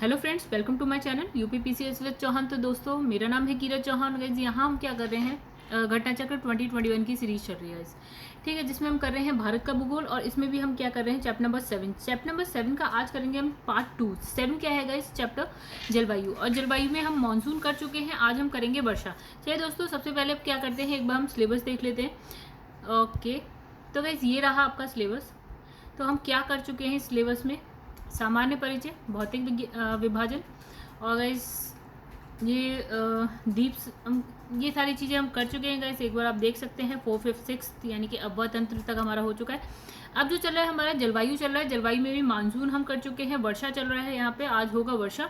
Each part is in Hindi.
Hello friends, welcome to my channel UPPCS with Chauhan. तो दोस्तों, मेरा नाम है कीरत चौहान। गाइस, यहाँ हम क्या कर रहे हैं, घटना चक्र 2021 की सीरीज चल रही है इस, ठीक है, जिसमें हम कर रहे हैं भारत का भूगोल। और इसमें भी हम क्या कर रहे हैं, चैप्टर नंबर 7। चैप्टर नंबर 7 का आज करेंगे हम पार्ट 2। 7 क्या है गाइस, चैप्टर जलवायु। और जलवायु में हम मानसून कर चुके हैं, आज हम करेंगे वर्षा। चलिए दोस्तों, सबसे पहले अब क्या करते हैं, एक बार हम सिलेबस देख लेते हैं। ओके, तो गाइस ये रहा आपका सिलेबस। तो हम क्या कर चुके हैं सिलेबस में, सामान्य परिचय, भौतिक विभाजन, और गाइस ये ये सारी चीज़ें हम कर चुके हैं गाइस। एक बार आप देख सकते हैं 4, 5, 6 यानी कि अव्वल तंत्र तक हमारा हो चुका है। अब जो चल रहा है हमारा जलवायु चल रहा है। जलवायु में भी मानसून हम कर चुके हैं, वर्षा चल रहा है यहाँ पे, आज होगा वर्षा।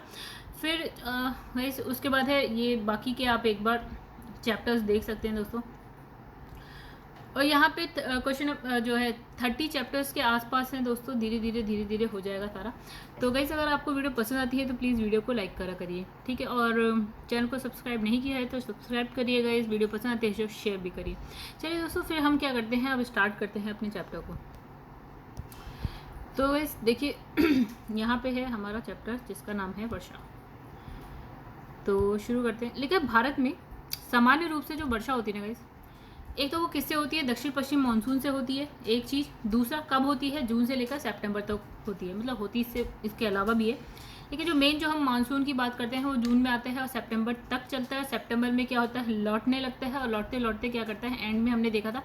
फिर गाइस उसके बाद है ये बाकी के, आप एक बार चैप्टर्स देख सकते हैं दोस्तों। और यहाँ पे क्वेश्चन जो है 30 चैप्टर्स के आसपास हैं दोस्तों। धीरे धीरे हो जाएगा सारा। तो गाइस, अगर आपको वीडियो पसंद आती है तो प्लीज़ वीडियो को लाइक करा करिए, ठीक है। और चैनल को सब्सक्राइब नहीं किया है तो सब्सक्राइब करिए गाइस। वीडियो पसंद आती है तो शेयर भी करिए। चलिए दोस्तों, फिर हम क्या करते हैं, अब स्टार्ट करते हैं अपने चैप्टर को। तो गाइस देखिए यहाँ पे है हमारा चैप्टर जिसका नाम है वर्षा। तो शुरू करते हैं। लेकिन भारत में सामान्य रूप से जो वर्षा होती है ना गाइस, एक तो वो किससे होती है, दक्षिण पश्चिम मानसून से होती है, एक चीज़। दूसरा कब होती है, जून से लेकर सितंबर तक होती है, मतलब होती इससे इसके अलावा भी है। लेकिन जो मेन जो हम मानसून की बात करते हैं वो जून में आता है और सितंबर तक चलता है। सितंबर में क्या होता है, लौटने लगता है, और लौटते लौटते क्या करता है, एंड में हमने देखा था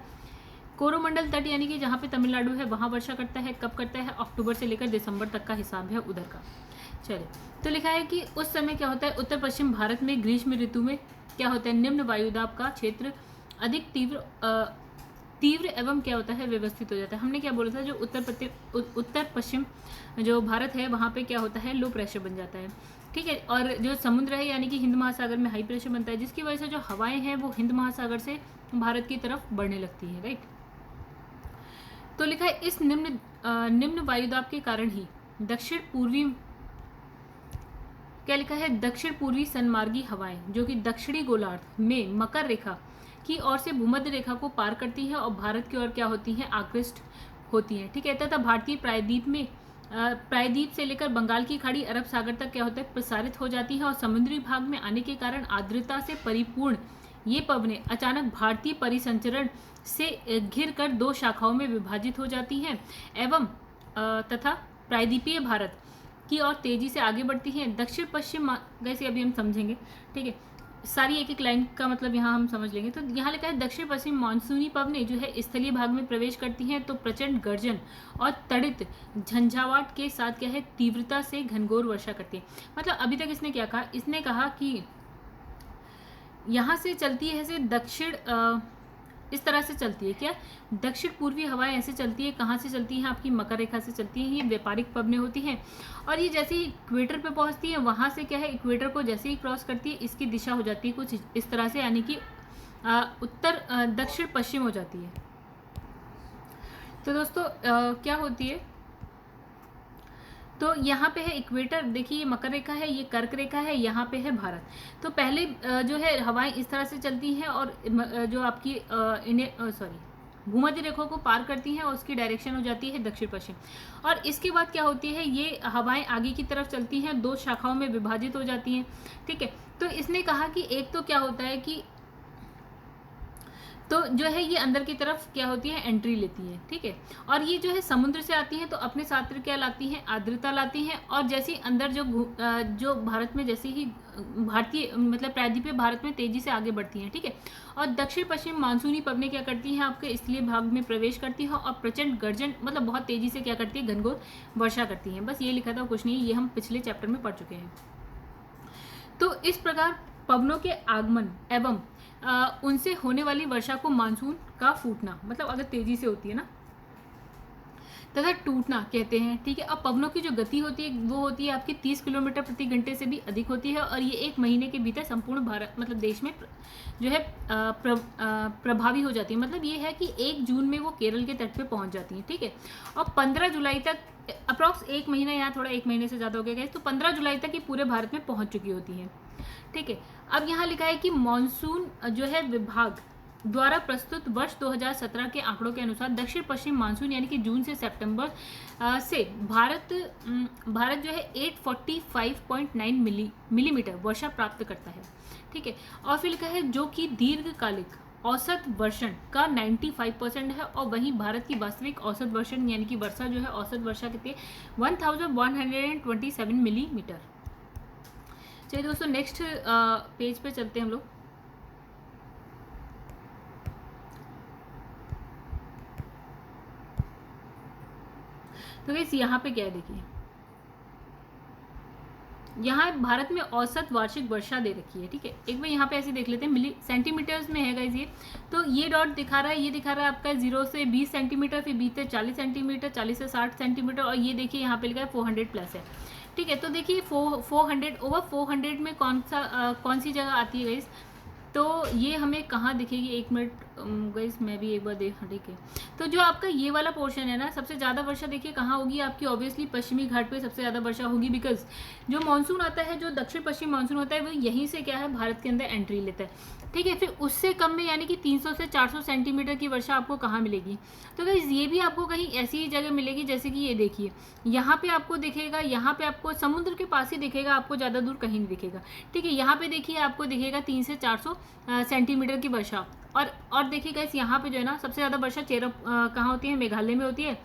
कोरोमंडल तट यानी कि जहाँ पे तमिलनाडु है वहाँ वर्षा करता है। कब करता है, अक्टूबर से लेकर दिसंबर तक का हिसाब है उधर का। चलिए, तो लिखा है कि उस समय क्या होता है, उत्तर पश्चिम भारत में ग्रीष्म ऋतु में क्या होता है, निम्न वायुदाब का क्षेत्र अधिक तीव्र एवं क्या होता है, व्यवस्थित हो जाता है। हमने क्या बोला था, जो उत्तर पश्चिम जो भारत है वहाँ पे क्या होता है, लो प्रेशर बन जाता है, ठीक है। और जो समुद्र है यानी कि हिंद महासागर में हाई प्रेशर बनता है, जिसकी वजह से जो हवाएं हैं वो हिंद महासागर से भारत की तरफ बढ़ने लगती है, राइट। तो लिखा है इस निम्न वायुदाब के कारण ही दक्षिण पूर्वी, क्या लिखा है, दक्षिण पूर्वी सनमार्गी हवाएं जो कि दक्षिणी गोलार्ध में मकर रेखा की ओर से भूमध्य रेखा को पार करती है और भारत की ओर क्या होती हैं, आकृष्ट होती हैं, ठीक है। तथा भारतीय प्रायद्वीप से लेकर बंगाल की खाड़ी, अरब सागर तक क्या होता है, प्रसारित हो जाती है। और समुद्री भाग में आने के कारण आर्द्रता से परिपूर्ण ये पवनें अचानक भारतीय परिसंचरण से घिर कर 2 शाखाओं में विभाजित हो जाती हैं एवं तथा प्रायद्वीपीय भारत की ओर तेजी से आगे बढ़ती हैं। दक्षिण पश्चिम, जैसे अभी हम समझेंगे, ठीक है, सारी एक एक लाइन का मतलब यहाँ हम समझ लेंगे। तो यहाँ लिखा है दक्षिण पश्चिम मानसूनी पवनें जो है स्थलीय भाग में प्रवेश करती हैं तो प्रचंड गर्जन और तड़ित झंझावाट के साथ क्या है, तीव्रता से घनघोर वर्षा करती है। मतलब अभी तक इसने क्या कहा, इसने कहा कि यहाँ से चलती है ऐसे दक्षिण इस तरह से चलती है, क्या, दक्षिण पूर्वी हवाएं ऐसे चलती है। कहाँ से चलती हैं, आपकी मकर रेखा से चलती हैं। ये व्यापारिक पवनें होती हैं और ये जैसे ही इक्वेटर पे पहुंचती है, वहाँ से क्या है, इक्वेटर को जैसे ही क्रॉस करती है इसकी दिशा हो जाती है कुछ इस तरह से, यानी कि उत्तर दक्षिण पश्चिम हो जाती है। तो दोस्तों क्या होती है, तो यहाँ पे है इक्वेटर, देखिए ये मकर रेखा है, ये कर्क रेखा है, यहाँ पे है भारत। तो पहले जो है हवाएं इस तरह से चलती हैं और जो आपकी भूमध्य रेखा को पार करती हैं और उसकी डायरेक्शन हो जाती है दक्षिण पश्चिम। और इसके बाद क्या होती है, ये हवाएं आगे की तरफ चलती हैं, 2 शाखाओं में विभाजित हो जाती हैं, ठीक है। तो इसने कहा कि एक तो क्या होता है कि तो जो है ये अंदर की तरफ क्या होती है, एंट्री लेती है, ठीक है। और ये जो है समुद्र से आती हैं तो अपने साथ क्या लाती हैं, आर्द्रता लाती हैं। और जैसे ही अंदर जो भारत में जैसे ही भारतीय मतलब प्रायद्वीपीय भारत में तेजी से आगे बढ़ती हैं, ठीक है। और दक्षिण पश्चिम मानसूनी पवनें क्या करती हैं, आपके स्थलीय भाग में प्रवेश करती हैं और प्रचंड गर्जन मतलब बहुत तेजी से क्या करती है, घनघोर वर्षा करती हैं। बस ये लिखा था, कुछ नहीं, ये हम पिछले चैप्टर में पढ़ चुके हैं। तो इस प्रकार पवनों के आगमन एवं उनसे होने वाली वर्षा को मानसून का फूटना, मतलब अगर तेजी से होती है ना, तथा टूटना कहते हैं, ठीक है। अब पवनों की जो गति होती है वो होती है आपकी 30 किलोमीटर प्रति घंटे से भी अधिक होती है और ये 1 महीने के भीतर संपूर्ण भारत मतलब देश में जो है प्रभावी हो जाती है। मतलब ये है कि 1 जून में वो केरल के तट पे पहुंच जाती है, ठीक है। और 15 जुलाई तक अप्रॉक्स 1 महीना, यहाँ थोड़ा 1 महीने से ज़्यादा हो गया, तो 15 जुलाई तक ये पूरे भारत में पहुँच चुकी होती है, ठीक है। अब यहाँ लिखा है कि मानसून जो है विभाग द्वारा प्रस्तुत वर्ष 2017 के आंकड़ों के अनुसार दक्षिण पश्चिम मानसून यानी कि जून से सितंबर से भारत जो है 845.9 मिलीमीटर वर्षा प्राप्त करता है। ठीक है, और फिर लिखा है जो कि दीर्घकालिक औसत वर्षण का 95% है, और वहीं भारत की वास्तविक औसत वर्षण यानी कि वर्षा जो है औसत वर्षा कितनी है 1127 मिलीमीटर। चलिए दोस्तों नेक्स्ट पेज पे चलते हैं हम लोग। तो गाइस यहाँ पे क्या है देखिए, यहाँ भारत में औसत वार्षिक वर्षा दे रखी है। ठीक है, एक बार यहाँ पे ऐसे देख लेते हैं, मिली सेंटीमीटर्स में है गाइस ये। तो ये डॉट दिखा रहा है, ये दिखा रहा है आपका 0 से 20 सेंटीमीटर, फिर 20 से 40 सेंटीमीटर, 40 से 60 सेंटीमीटर, और ये देखिए यहाँ पे लिखा है 400 प्लस है। ठीक है, तो देखिए 400 ओवर 400 में कौन सी जगह आती है गाइस, तो ये हमें कहाँ दिखेगी, एक मिनट गाइस मैं भी एक बार देख। ठीक है, तो जो आपका ये वाला पोर्शन है ना, सबसे ज़्यादा वर्षा देखिए कहाँ होगी आपकी, ऑब्वियसली पश्चिमी घाट पे सबसे ज़्यादा वर्षा होगी, बिकॉज जो मानसून आता है, जो दक्षिण पश्चिम मानसून होता है, वो यहीं से क्या है भारत के अंदर एंट्री लेता है। ठीक है, फिर उससे कम में यानी कि 300 से 400 सेंटीमीटर की वर्षा आपको कहाँ मिलेगी, तो गाइस ये भी आपको कहीं ऐसी ही जगह मिलेगी, जैसे कि ये देखिए यहाँ पे आपको दिखेगा, यहाँ पे आपको समुद्र के पास ही दिखेगा, आपको ज़्यादा दूर कहीं नहीं दिखेगा। ठीक है, यहाँ पे देखिए आपको दिखेगा 300 से 400 सेंटीमीटर की वर्षा, और देखिए गाइस यहाँ पे जो है ना सबसे ज़्यादा वर्षा कहाँ होती है, मेघालय में होती है।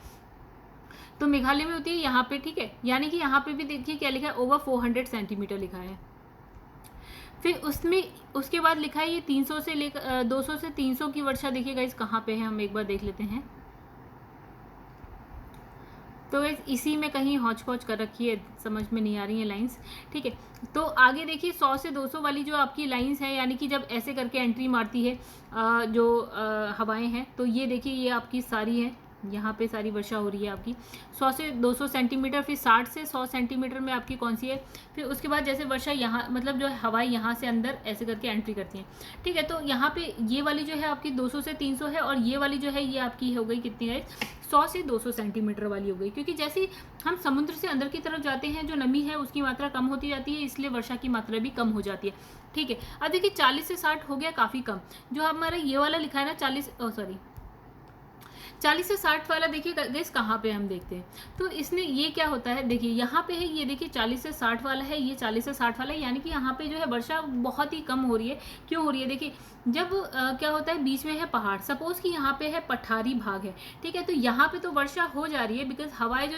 तो मेघालय में होती है यहाँ पे। ठीक है, यानी कि यहाँ पे भी देखिए क्या लिखा है, ओवर 400 सेंटीमीटर लिखा है। फिर उसके बाद लिखा है ये 300 से लेकर 200 से 300 की वर्षा देखिए गाइस कहाँ पे है, हम एक बार देख लेते हैं। तो इसी में कहीं हौच पौच कर रखी है, समझ में नहीं आ रही है लाइंस। ठीक है, तो आगे देखिए 100 से 200 वाली जो आपकी लाइंस है, यानी कि जब ऐसे करके एंट्री मारती है जो हवाएं हैं, तो ये देखिए ये आपकी सारी है, यहाँ पे सारी वर्षा हो रही है आपकी 100 से 200 सेंटीमीटर, फिर 60 से 100 सेंटीमीटर में आपकी कौन सी है, फिर उसके बाद जैसे वर्षा यहाँ मतलब जो हवाएं यहाँ से अंदर ऐसे करके एंट्री करती हैं। ठीक है, तो यहाँ पे ये वाली जो है आपकी 200 से 300 है, और ये वाली जो है ये आपकी हो गई कितनी है 100 से 200 सेंटीमीटर वाली हो गई, क्योंकि जैसे हम समुद्र से अंदर की तरफ जाते हैं जो नमी है उसकी मात्रा कम होती जाती है, इसलिए वर्षा की मात्रा भी कम हो जाती है। ठीक है, अब देखिए 40 से 60 हो गया काफ़ी कम, जो हमारा ये वाला लिखा है ना 40 से 60 वाला देखिए गाइस कहाँ पे हम देखते हैं, तो इसने ये क्या होता है देखिए यहाँ पे है, ये देखिए 40 से 60 वाला है, ये 40 से 60 वाला है, यानी कि यहाँ पे जो है वर्षा बहुत ही कम हो रही है। क्यों हो रही है देखिए, जब क्या होता है बीच में है पहाड़, सपोज कि यहाँ पे है पठारी भाग है। ठीक है, तो यहाँ पे तो वर्षा हो जा रही है, बिकॉज हवाएं जो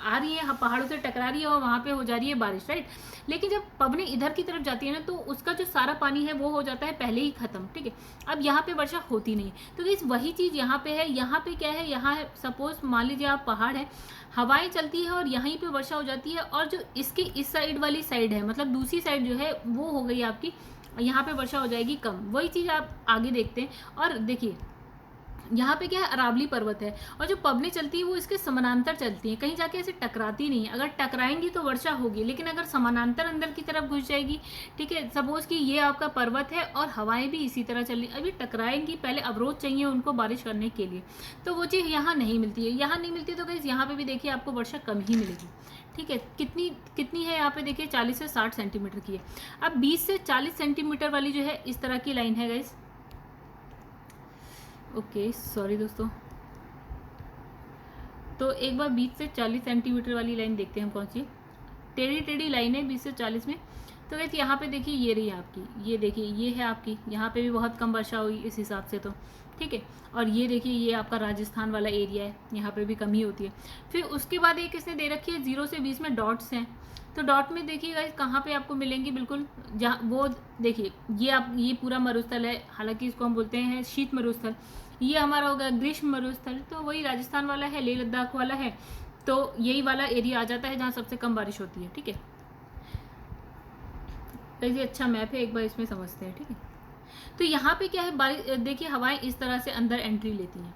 आ रही है पहाड़ों से टकरा रही है और वहाँ पे हो जा रही है बारिश, राइट। लेकिन जब पवनें इधर की तरफ जाती है ना, तो उसका जो सारा पानी है वो हो जाता है पहले ही खत्म। ठीक है, अब यहाँ पे वर्षा होती नहीं, तो इस वही चीज़ यहाँ पे है। यहाँ पे क्या है, यहाँ है सपोज मान लीजिए आप पहाड़ है, हवाएं चलती है और यहीं पे वर्षा हो जाती है, और जो इसके इस साइड वाली साइड है, मतलब दूसरी साइड जो है वो हो गई आपकी, यहाँ पे वर्षा हो जाएगी कम। वही चीज़ आप आगे देखते हैं, और देखिए यहाँ पे क्या है अरावली पर्वत है, और जो पवनें चलती है वो इसके समानांतर चलती हैं, कहीं जाके ऐसे टकराती नहीं है। अगर टकराएंगी तो वर्षा होगी, लेकिन अगर समानांतर अंदर की तरफ घुस जाएगी, ठीक है, सपोज कि ये आपका पर्वत है और हवाएं भी इसी तरह चल रही, अभी टकराएंगी, पहले अवरोध चाहिए उनको बारिश करने के लिए, तो वो चीज़ यहाँ नहीं मिलती है। यहाँ नहीं मिलती तो गाइस यहाँ पे भी देखिए आपको वर्षा कम ही मिलेगी। ठीक है, कितनी है यहाँ पे देखिए 40 से 60 सेंटीमीटर की है। अब 20 से 40 सेंटीमीटर वाली जो है इस तरह की लाइन है गाइस, ओके सॉरी दोस्तों, तो एक बार 20 से 40 सेंटीमीटर वाली लाइन देखते हैं हम कौन सी, टेढ़ी लाइन है 20 से 40 में। तो वैसे यहाँ पे देखिए ये रही आपकी, ये देखिए ये है आपकी, यहाँ पे भी बहुत कम वर्षा हुई इस हिसाब से तो, ठीक है। और ये देखिए ये आपका राजस्थान वाला एरिया है, यहाँ पे भी कमी होती है। फिर उसके बाद एक इसने दे रखी है 0 से 20 में डॉट्स हैं, तो डॉट में देखिएगा कहाँ पे आपको मिलेंगी, बिल्कुल जहाँ वो देखिए ये पूरा मरुस्थल है, हालांकि इसको हम बोलते हैं शीत मरुस्थल। ये हमारा होगा ग्रीष्म मरुस्थल, तो वही राजस्थान वाला है, लेह लद्दाख वाला है, तो यही वाला एरिया आ जाता है जहाँ सबसे कम बारिश होती है। ठीक है, वैसे अच्छा मैप है, एक बार इसमें समझते हैं। ठीक है, तो यहाँ पे क्या है बारिश देखिए, हवाएं इस तरह से अंदर एंट्री लेती हैं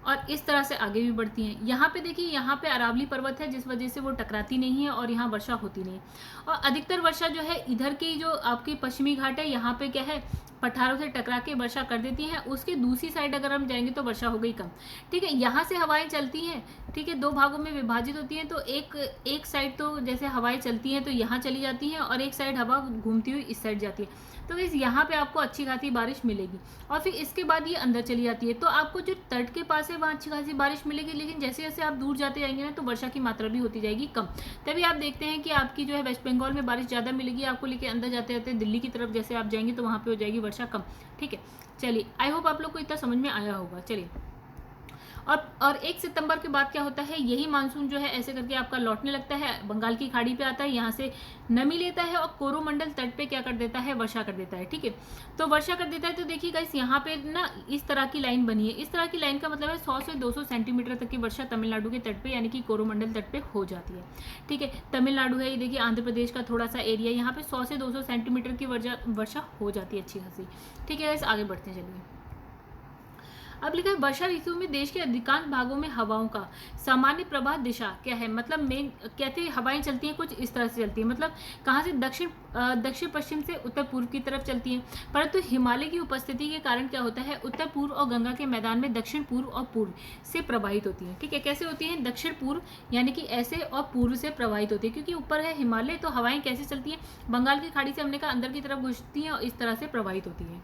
और इस तरह से आगे भी बढ़ती हैं। यहाँ पे देखिए यहाँ पे अरावली पर्वत है, जिस वजह से वो टकराती नहीं है और यहाँ वर्षा होती नहीं है। और अधिकतर वर्षा जो है इधर की जो आपकी पश्चिमी घाट है, यहाँ पे क्या है पठारों से टकरा के वर्षा कर देती हैं। उसके दूसरी साइड अगर हम जाएंगे तो वर्षा हो गई कम। ठीक है, यहाँ से हवाएं चलती हैं, ठीक है, दो भागों में विभाजित होती हैं। तो एक साइड तो जैसे हवाएं चलती हैं तो यहाँ चली जाती हैं और एक साइड हवा घूमती हुई इस साइड जाती है। तो इस यहाँ पे आपको अच्छी खासी बारिश मिलेगी और फिर इसके बाद ये अंदर चली जाती है। तो आपको जो तट के पास है वहाँ अच्छी खासी बारिश मिलेगी, लेकिन जैसे जैसे आप दूर जाते जाएंगे ना तो वर्षा की मात्रा भी होती जाएगी कम। तभी आप देखते हैं कि आपकी जो है वेस्ट बंगाल में बारिश ज़्यादा मिलेगी आपको, लेके अंदर जाते जाते दिल्ली की तरफ जैसे आप जाएंगे तो वहाँ पर हो जाएगी वर्षा कम। ठीक है, चलिए, आई होप आप लोग को इतना समझ में आया होगा। चलिए, और 1 सितंबर के बाद क्या होता है, यही मानसून जो है ऐसे करके आपका लौटने लगता है, बंगाल की खाड़ी पे आता है, यहाँ से नमी लेता है और कोरोमंडल तट पे क्या कर देता है, वर्षा कर देता है। ठीक है, तो वर्षा कर देता है। तो देखिए गाइस, यहाँ पे ना इस तरह की लाइन बनी है। इस तरह की लाइन का मतलब है 100 से 200 सेंटीमीटर तक की वर्षा तमिलनाडु के तट पे यानी कि कोरोमंडल तट पे हो जाती है। ठीक है, तमिलनाडु है, ये देखिए आंध्र प्रदेश का थोड़ा सा एरिया, यहाँ पे 100 से 200 सेंटीमीटर की वर्षा हो जाती है अच्छी खासी। ठीक है गाइस, आगे बढ़ते हैं। चलिए, अब लिखा है वर्षा ऋतु में देश के अधिकांश भागों में हवाओं का सामान्य प्रवाह दिशा क्या है। मतलब मेन कहते हैं हवाएं चलती हैं कुछ इस तरह से चलती हैं, मतलब कहाँ से दक्षिण पश्चिम से उत्तर पूर्व की तरफ चलती हैं। परंतु हिमालय की उपस्थिति के कारण क्या होता है, उत्तर पूर्व और गंगा के मैदान में दक्षिण पूर्व और पूर्व से प्रवाहित होती हैं। ठीक है, कैसे होती हैं, दक्षिण पूर्व यानी कि ऐसे और पूर्व से प्रवाहित होती है, क्योंकि ऊपर है हिमालय। तो हवाएं कैसे चलती हैं, बंगाल की खाड़ी से हमने कहा अंदर की तरफ घुसती हैं और इस तरह से प्रवाहित होती हैं।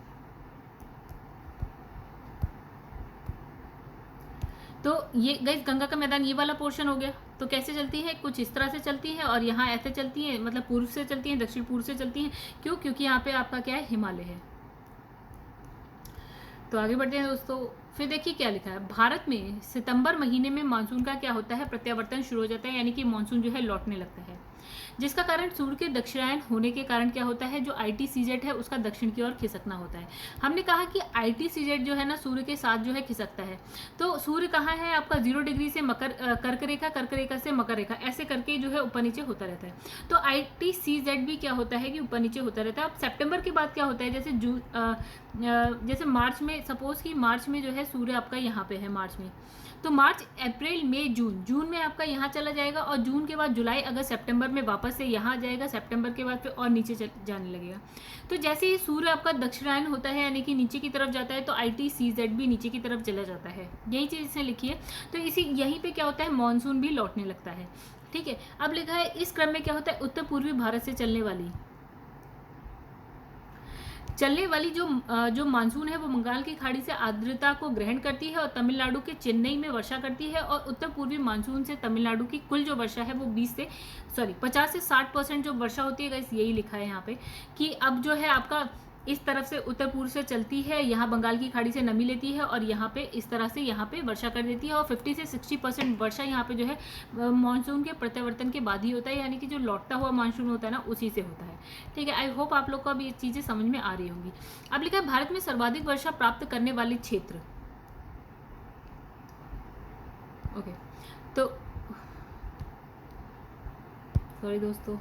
तो ये गाइस गंगा का मैदान ये वाला पोर्शन हो गया। तो कैसे चलती है, कुछ इस तरह से चलती है और यहाँ ऐसे चलती है, मतलब पूर्व से चलती हैं, दक्षिण पूर्व से चलती हैं। क्यों, क्योंकि यहाँ पे आपका क्या है, हिमालय है। तो आगे बढ़ते हैं दोस्तों। फिर देखिए क्या लिखा है, भारत में सितंबर महीने में मानसून का क्या होता है, प्रत्यावर्तन शुरू हो जाता है, यानी कि मानसून जो है लौटने लगता है, जिसका कारण सूर्य के दक्षिणायन होने के कारण क्या होता है, जो ITCZ है उसका दक्षिण की ओर खिसकना होता है। हमने कहा कि ITCZ जो है ना सूर्य के साथ जो है खिसकता है। तो सूर्य कहाँ है आपका, 0 डिग्री से कर्क रेखा, कर्क रेखा से मकर रेखा, ऐसे करके जो है ऊपर नीचे होता रहता है। तो ITCZ भी क्या होता है कि ऊपर नीचे होता रहता है। अब सितंबर के बाद क्या होता है, जैसे मार्च में, सपोज कि मार्च में जो है सूर्य आपका यहाँ पे है मार्च में, तो मार्च अप्रैल मई जून में आपका यहाँ चला जाएगा और जून के बाद जुलाई अगस्त सितंबर में वापस से यहाँ आ जाएगा, सितंबर के बाद फिर और नीचे जाने लगेगा। तो जैसे ही सूर्य आपका दक्षिणायन होता है यानी कि नीचे की तरफ जाता है, तो ITCZ भी नीचे की तरफ चला जाता है। यही चीज़ इसने लिखी है। तो यहीं पे क्या होता है, मानसून भी लौटने लगता है। ठीक है, अब लिखा है इस क्रम में क्या होता है, उत्तर पूर्वी भारत से चलने वाली जो मानसून है वो बंगाल की खाड़ी से आर्द्रता को ग्रहण करती है और तमिलनाडु के चेन्नई में वर्षा करती है। और उत्तर पूर्वी मानसून से तमिलनाडु की कुल जो वर्षा है वो 50 से 60% जो वर्षा होती है गाइस, यही लिखा है यहाँ पे कि अब जो है आपका इस तरफ से उत्तर पूर्व से चलती है, यहाँ बंगाल की खाड़ी से नमी लेती है और यहाँ पे इस तरह से यहाँ पे वर्षा कर देती है। और 50 से 60% वर्षा यहाँ पे जो है मानसून के प्रत्यावर्तन के बाद ही होता है, यानी कि जो लौटता हुआ मानसून होता है ना उसी से होता है। ठीक है, आई होप आप लोग को अब ये चीज़ें समझ में आ रही होंगी। अब लिखा है भारत में सर्वाधिक वर्षा प्राप्त करने वाले क्षेत्र। ओके, तो सॉरी दोस्तों,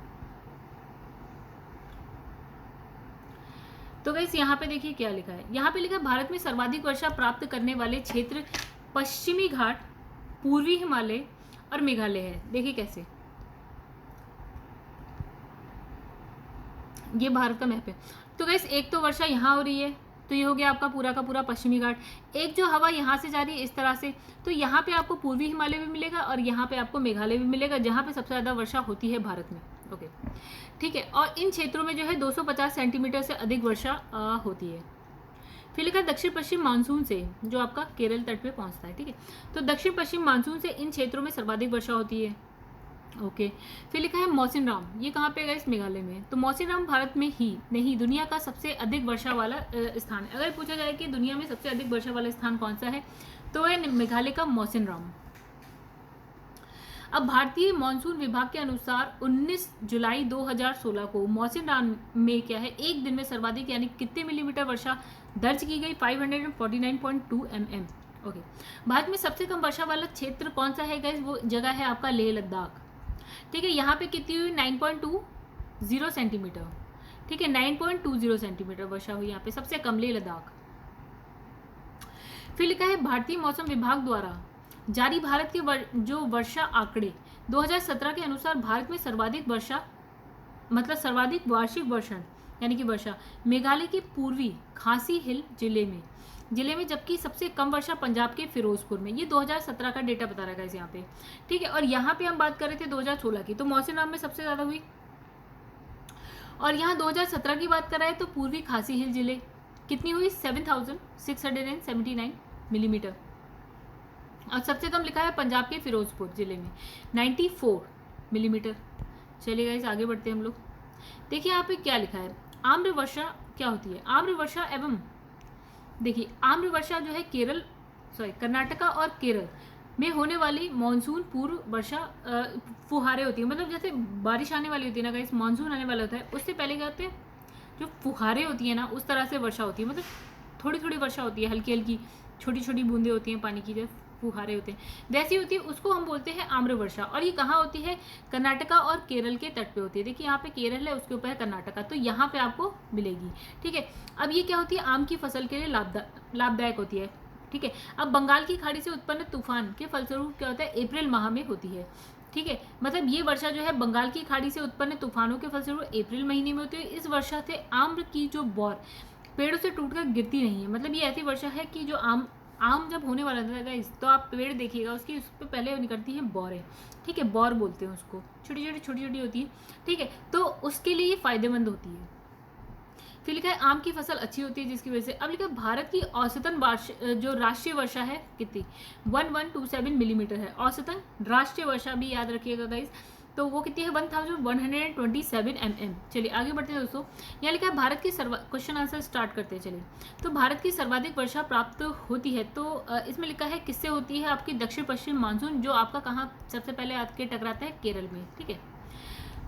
तो गाइस यहाँ पे देखिए क्या लिखा है, यहाँ पे लिखा है भारत में सर्वाधिक वर्षा प्राप्त करने वाले क्षेत्र पश्चिमी घाट, पूर्वी हिमालय और मेघालय है। देखिए कैसे, ये भारत का मैप है। तो गाइस एक तो वर्षा यहाँ हो रही है, तो ये हो गया आपका पूरा का पूरा पश्चिमी घाट। एक जो हवा यहाँ से जा रही है इस तरह से, तो यहाँ पे आपको पूर्वी हिमालय भी मिलेगा और यहाँ पे आपको मेघालय भी मिलेगा, जहाँ पे सबसे ज़्यादा वर्षा होती है भारत में। ओके, ठीक है, और इन क्षेत्रों में जो है 250 सेंटीमीटर से अधिक वर्षा होती है। फिर लिखा दक्षिण पश्चिम मानसून से जो आपका केरल तट पे पहुंचता है। ठीक है, तो दक्षिण पश्चिम मानसून से इन क्षेत्रों में सर्वाधिक वर्षा होती है। ओके, फिर लिखा है मौसिनराम, ये कहाँ पे गया, इस मेघालय में। तो मौसिनराम भारत में ही नहीं दुनिया का सबसे अधिक वर्षा वाला स्थान है। अगर पूछा जाए कि दुनिया में सबसे अधिक वर्षा वाला स्थान कौन सा है, तो है मेघालय का मौसिनराम। अब भारतीय मॉनसून विभाग के अनुसार 19 जुलाई 2016 को मौसिनराम में क्या है, एक दिन में सर्वाधिक यानी कितने मिलीमीटर वर्षा दर्ज की गई, 549.2 mm। ओके, भारत में सबसे कम वर्षा वाला क्षेत्र कौन सा है गाइस, वो जगह है आपका लेह लद्दाख। ठीक है, यहाँ पे कितनी हुई, 9.20 सेंटीमीटर। ठीक है, 9.20 सेंटीमीटर वर्षा हुई यहाँ पे, सबसे कम लेह लद्दाख। फिर लिखा है भारतीय मौसम विभाग द्वारा जारी भारत के जो वर्षा आंकड़े 2017 के अनुसार भारत में सर्वाधिक वर्षा, मतलब सर्वाधिक वार्षिक वर्षण यानी कि वर्षा मेघालय के पूर्वी खासी हिल जिले में, जबकि सबसे कम वर्षा पंजाब के फिरोजपुर में। ये 2017 का डेटा बता रहा है यहाँ पे, ठीक है। और यहाँ पे हम बात कर रहे थे 2016 की, तो मौसिनराम में सबसे ज़्यादा हुई। और यहाँ 2017 की बात कर रहे हैं तो पूर्वी खासी हिल जिले कितनी हुई 7679 मिलीमीटर। और सबसे कम लिखा है पंजाब के फिरोजपुर जिले में 94 मिलीमीटर। चलिए गाइस आगे बढ़ते हैं हम लोग। देखिए यहाँ पे क्या लिखा है, आम्र वर्षा क्या होती है। आम्र वर्षा एवं देखिए आम्र वर्षा जो है कर्नाटका और केरल में होने वाली मानसून पूर्व वर्षा फुहारे होती है। मतलब जैसे बारिश आने वाली होती है ना गाइस, मानसून आने वाला होता है, उससे पहले क्या होते हैं जो फुहारे होती है ना, उस तरह से वर्षा होती है। मतलब थोड़ी थोड़ी वर्षा होती है, हल्की हल्की छोटी छोटी बूंदें होती हैं पानी की, जैसे फुहारे होते हैं वैसी होती है, उसको हम बोलते हैं आम्र वर्षा। और ये कहाँ होती है, कर्नाटका और केरल के तट पे होती है। देखिए यहाँ पे केरल है, उसके ऊपर है कर्नाटका, तो यहाँ पे आपको मिलेगी, ठीक है। अब ये क्या होती है, आम की फसल के लिए लाभदायक होती है, ठीक है। अब बंगाल की खाड़ी से उत्पन्न तूफान के फलस्वरूप क्या होता है, अप्रैल माह में होती है, ठीक है। मतलब ये वर्षा जो है बंगाल की खाड़ी से उत्पन्न तूफानों के फलस्वरूप अप्रैल महीने में होती है। इस वर्षा से आम्र की जो बौर पेड़ों से टूटकर गिरती नहीं है। मतलब ये ऐसी वर्षा है कि जो आम जब होने वाला था तो आप पेड़ देखिएगा, उसकी उस पर पहले निकलती हैं बौरें, ठीक है। बौर बोलते हैं उसको, छोटी छोटी होती है, ठीक है। तो उसके लिए ये फायदेमंद होती है। फिर लिखा है आम की फसल अच्छी होती है जिसकी वजह से। अब लिखा है भारत की औसतन जो राष्ट्रीय वर्षा है कितनी 1127 मिलीमीटर है। औसतन राष्ट्रीय वर्षा भी याद रखिएगा गाइस, तो वो कितनी है 1127 mm। चलिए आगे बढ़ते हैं दोस्तों। यहाँ लिखा है भारत की क्वेश्चन आंसर स्टार्ट करते हैं। चलिए, तो भारत की सर्वाधिक वर्षा प्राप्त होती है, तो इसमें लिखा है किससे होती है, आपकी दक्षिण पश्चिम मानसून, जो आपका कहाँ सबसे पहले आके टकराता है, केरल में, ठीक है।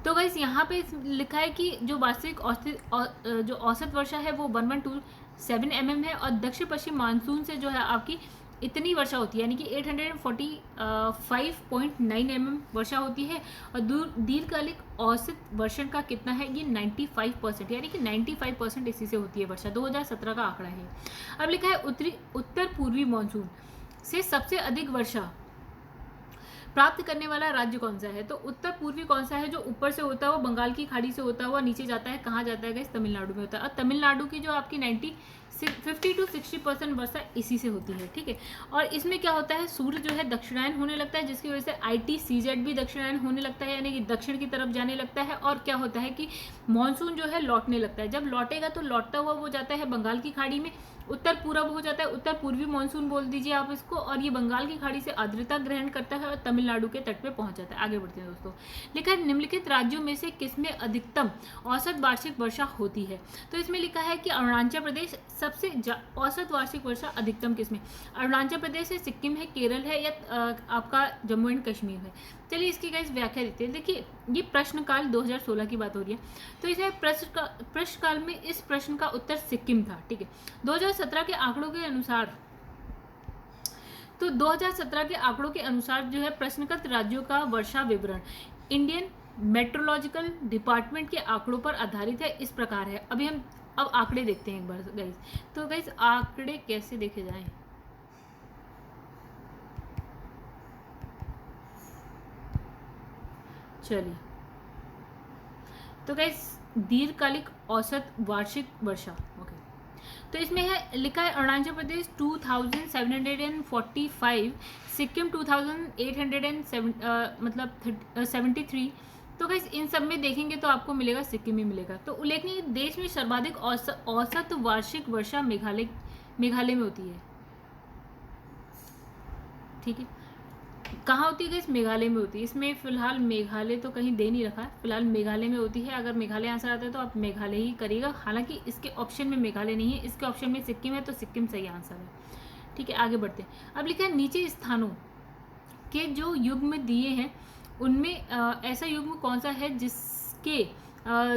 तो गाइस यहाँ पे लिखा है कि जो वार्षिक जो औसत वर्षा है वो 1127 mm है, और दक्षिण पश्चिम मानसून से जो है आपकी इतनी वर्षा होती है, यानी कि 845.9 mm वर्षा होती है। और दीर्घकालिक औसत वर्षण का कितना है, ये 95%, यानी कि 95% इसी से होती है वर्षा। 2017 का आंकड़ा है। अब लिखा है उत्तर पूर्वी मानसून से सबसे अधिक वर्षा प्राप्त करने वाला राज्य कौन सा है। तो उत्तर पूर्वी कौन सा है, जो ऊपर से होता है वो बंगाल की खाड़ी से होता हुआ नीचे जाता है, कहाँ जाता है गाइस, तमिलनाडु में होता है। और तमिलनाडु की जो आपकी 50 to 60% वर्षा इसी से होती है, ठीक है। और इसमें क्या होता है, सूर्य जो है दक्षिणायन होने लगता है, जिसकी वजह से ITCZ भी दक्षिणायन होने लगता है, यानी कि दक्षिण की तरफ जाने लगता है। और क्या होता है कि मानसून जो है लौटने लगता है। जब लौटेगा तो लौटता हुआ वो जाता है बंगाल की खाड़ी में, उत्तर पूरब हो जाता है, उत्तर पूर्वी मानसून बोल दीजिए आप इसको, और ये बंगाल की खाड़ी से आर्द्रता ग्रहण करता है और तमिलनाडु के तट पे पहुंच जाता है। आगे बढ़ते हैं दोस्तों। लिखा है निम्नलिखित राज्यों में से किसमें अधिकतम औसत वार्षिक वर्षा होती है। तो इसमें लिखा है कि अरुणाचल प्रदेश सबसे औसत वार्षिक वर्षा अधिकतम किसमें, अरुणाचल प्रदेश है, सिक्किम है, केरल है, या आपका जम्मू एंड कश्मीर है। चलिए इसकी गाइस व्याख्या देते हैं। देखिए ये प्रश्नकाल 2016 की बात हो रही है, तो इसमें प्रश्नकाल में इस प्रश्न का उत्तर सिक्किम था, ठीक है। 2017 के आंकड़ों के अनुसार, तो 2017 के आंकड़ों के अनुसार जो है प्रश्नगत राज्यों का वर्षा विवरण इंडियन मेट्रोलॉजिकल डिपार्टमेंट के आंकड़ों पर आधारित है, इस प्रकार है। अभी हम अब आंकड़े देखते हैं एक बार गाइस। तो गाइस आंकड़े कैसे देखे जाएं, चलिए। तो गाइस दीर्घकालिक औसत वार्षिक वर्षा, ओके। तो इसमें है लिखा है अरुणाचल प्रदेश 2745, सिक्किम 2873। तो गाइस इन सब में देखेंगे तो आपको मिलेगा सिक्किम ही मिलेगा। तो उल्लेखनीय देश में सर्वाधिक औसत वार्षिक वर्षा मेघालय में होती है, ठीक है। कहाँ होती है गाइस, मेघालय में होती है। इसमें फिलहाल मेघालय तो कहीं दे नहीं रखा है, फिलहाल मेघालय में होती है। अगर मेघालय आंसर आता है तो आप मेघालय ही करिएगा, हालांकि इसके ऑप्शन में मेघालय नहीं है, इसके ऑप्शन में सिक्किम है, तो सिक्किम सही आंसर है, ठीक है। आगे बढ़ते हैं। अब लिखा है नीचे स्थानों के जो युग्म दिए हैं उनमें ऐसा युग्म कौन सा है जिसके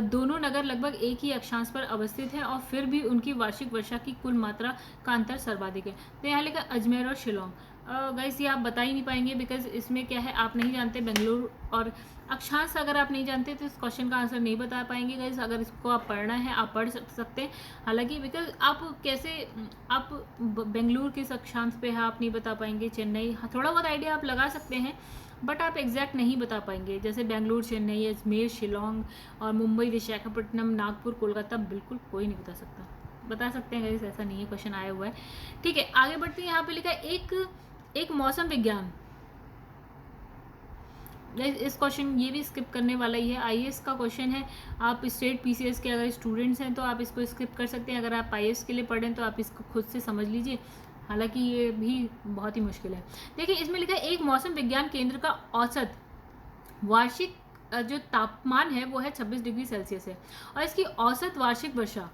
दोनों नगर लगभग एक ही अक्षांश पर अवस्थित हैं और फिर भी उनकी वार्षिक वर्षा की कुल मात्रा का अंतर सर्वाधिक है। तो यहाँ लिखा अजमेर और शिलोंग। गाइस ये आप बता ही नहीं पाएंगे, बिकॉज इसमें क्या है, आप नहीं जानते बेंगलुरु और अक्षांश। अगर आप नहीं जानते तो इस क्वेश्चन का आंसर नहीं बता पाएंगे गाइस। अगर इसको आप पढ़ना है आप पढ़ सकते हैं, हालांकि बिकॉज आप कैसे, आप बेंगलुरु किस अक्षांश पे है आप नहीं बता पाएंगे, चेन्नई, हाँ, थोड़ा बहुत आइडिया आप लगा सकते हैं, बट आप एग्जैक्ट नहीं बता पाएंगे। जैसे बेंगलुरु, चेन्नई, अजमेर, शिलोंग और मुंबई, विशाखापट्टनम, नागपुर, कोलकाता, बिल्कुल कोई नहीं बता सकता। बता सकते हैं गाइस, ऐसा नहीं है, क्वेश्चन आया हुआ है। ठीक है, आगे बढ़ते हैं। यहाँ पे लिखा है एक मौसम विज्ञान। इस क्वेश्चन ये भी स्किप करने वाला ही है, आईएएस का क्वेश्चन है। आप स्टेट पीसीएस के अगर स्टूडेंट्स हैं तो आप इसको स्किप कर सकते हैं, अगर आप आईएएस के लिए पढ़ें तो आप इसको खुद से समझ लीजिए, हालांकि ये भी बहुत ही मुश्किल है। देखिए इसमें लिखा है एक मौसम विज्ञान केंद्र का औसत वार्षिक जो तापमान है वो है 26 डिग्री सेल्सियस है, और इसकी औसत वार्षिक वर्षा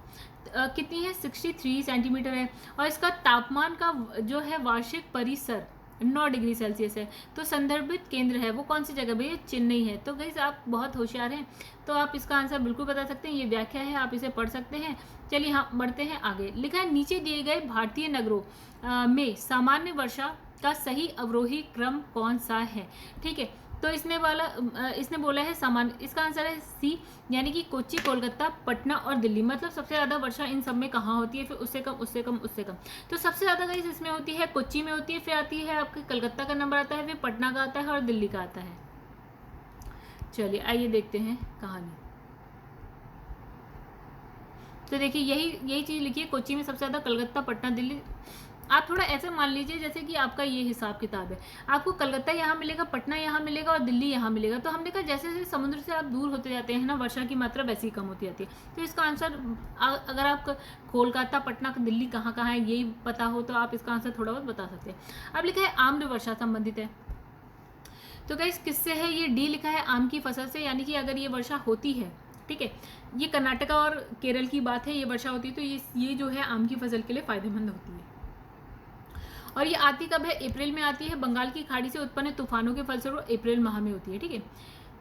कितनी है, 63 सेंटीमीटर है, और इसका तापमान का जो है वार्षिक परिसर 9 डिग्री सेल्सियस है। तो संदर्भित केंद्र है वो कौन सी जगह, भैया चेन्नई है। तो गाइस आप बहुत होशियार हैं, तो आप इसका आंसर बिल्कुल बता सकते हैं, ये व्याख्या है, आप इसे पढ़ सकते हैं। चलिए हाँ बढ़ते हैं आगे। लिखा है नीचे दिए गए भारतीय नगरों में सामान्य वर्षा का सही अवरोही क्रम कौन सा है। ठीक है, तो इसने बोला है सामान्य, इसका आंसर है सी, यानी कि कोच्चि, कोलकाता, पटना और दिल्ली। मतलब सबसे ज़्यादा वर्षा इन सब में कहाँ होती है, फिर उससे कम उससे कम उससे कम। तो सबसे ज़्यादा गाइस इसमें होती है कोच्चि में होती है, फिर आती है आपके कलकत्ता का नंबर आता है, फिर पटना का आता है और दिल्ली का आता है। चलिए आइए देखते हैं कहानी। तो देखिए यही चीज़ लिखी है, कोच्चि में सबसे ज़्यादा, कलकत्ता, पटना, दिल्ली। आप थोड़ा ऐसे मान लीजिए जैसे कि आपका ये हिसाब किताब है, आपको कलकत्ता यहाँ मिलेगा, पटना यहाँ मिलेगा और दिल्ली यहाँ मिलेगा। तो हमने कहा जैसे जैसे समुद्र से आप दूर होते जाते हैं ना, वर्षा की मात्रा वैसे ही कम होती जाती है। तो इसका आंसर अगर आपको कोलकाता, पटना, दिल्ली कहाँ कहाँ है यही पता हो तो आप इसका आंसर थोड़ा बहुत बता सकते हैं। अब लिखा है आम्र वर्षा संबंधित है, तो गाइस किससे है, ये डी लिखा है आम की फसल से, यानी कि अगर ये वर्षा होती है, ठीक है, ये कर्नाटका और केरल की बात है, ये वर्षा होती है तो ये जो है आम की फसल के लिए फायदेमंद होती है। और ये आती कब है, अप्रैल में आती है, बंगाल की खाड़ी से उत्पन्न तूफानों के फलस्वरूप अप्रैल माह में होती है। ठीक है,